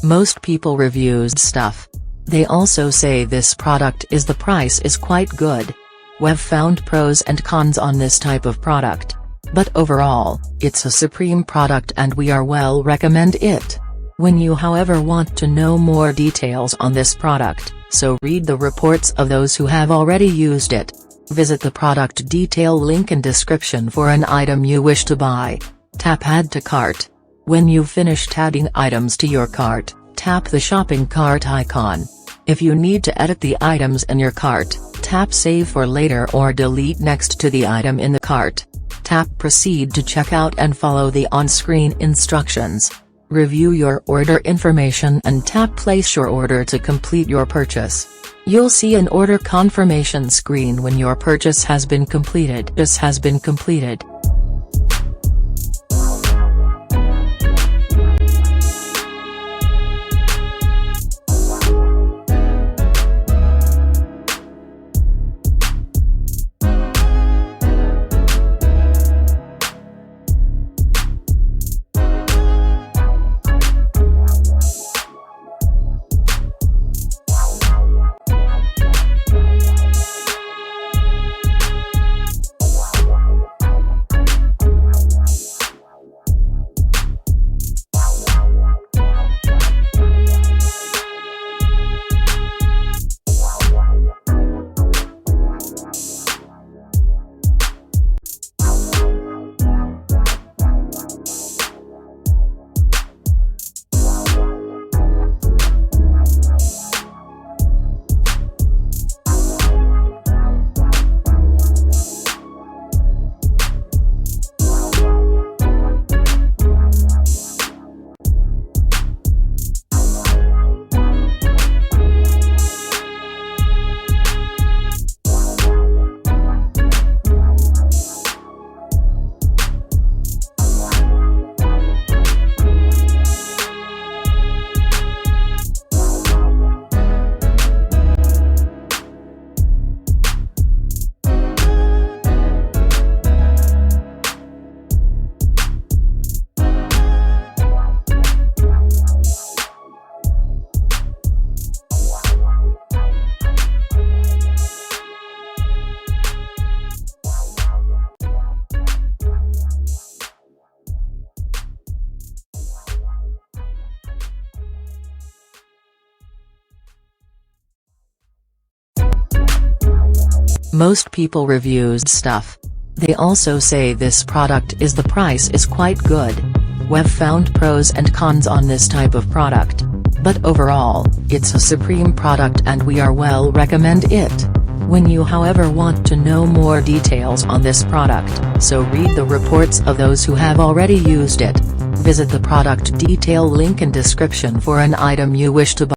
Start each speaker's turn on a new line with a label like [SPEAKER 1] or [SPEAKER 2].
[SPEAKER 1] Most people reviews stuff. They also say this product is the price is quite good. We've found pros and cons on this type of product. But overall, it's a supreme product and we are well recommend it. When you however want to know more details on this product, so read the reports of those who have already used it. Visit the product detail link in description for an item you wish to buy. Tap add to cart. When you've finished adding items to your cart, tap the shopping cart icon. If you need to edit the items in your cart, tap save for later or delete next to the item in the cart. Tap proceed to checkout and follow the on-screen instructions. Review your order information and tap place your order to complete your purchase. You'll see an order confirmation screen when your purchase has been completed. Most people reviews stuff. They also say this product is the price is quite good. We've found pros and cons on this type of product. But overall, it's a supreme product and we are well recommend it. When you however want to know more details on this product, so read the reports of those who have already used it. Visit the product detail link in description for an item you wish to buy.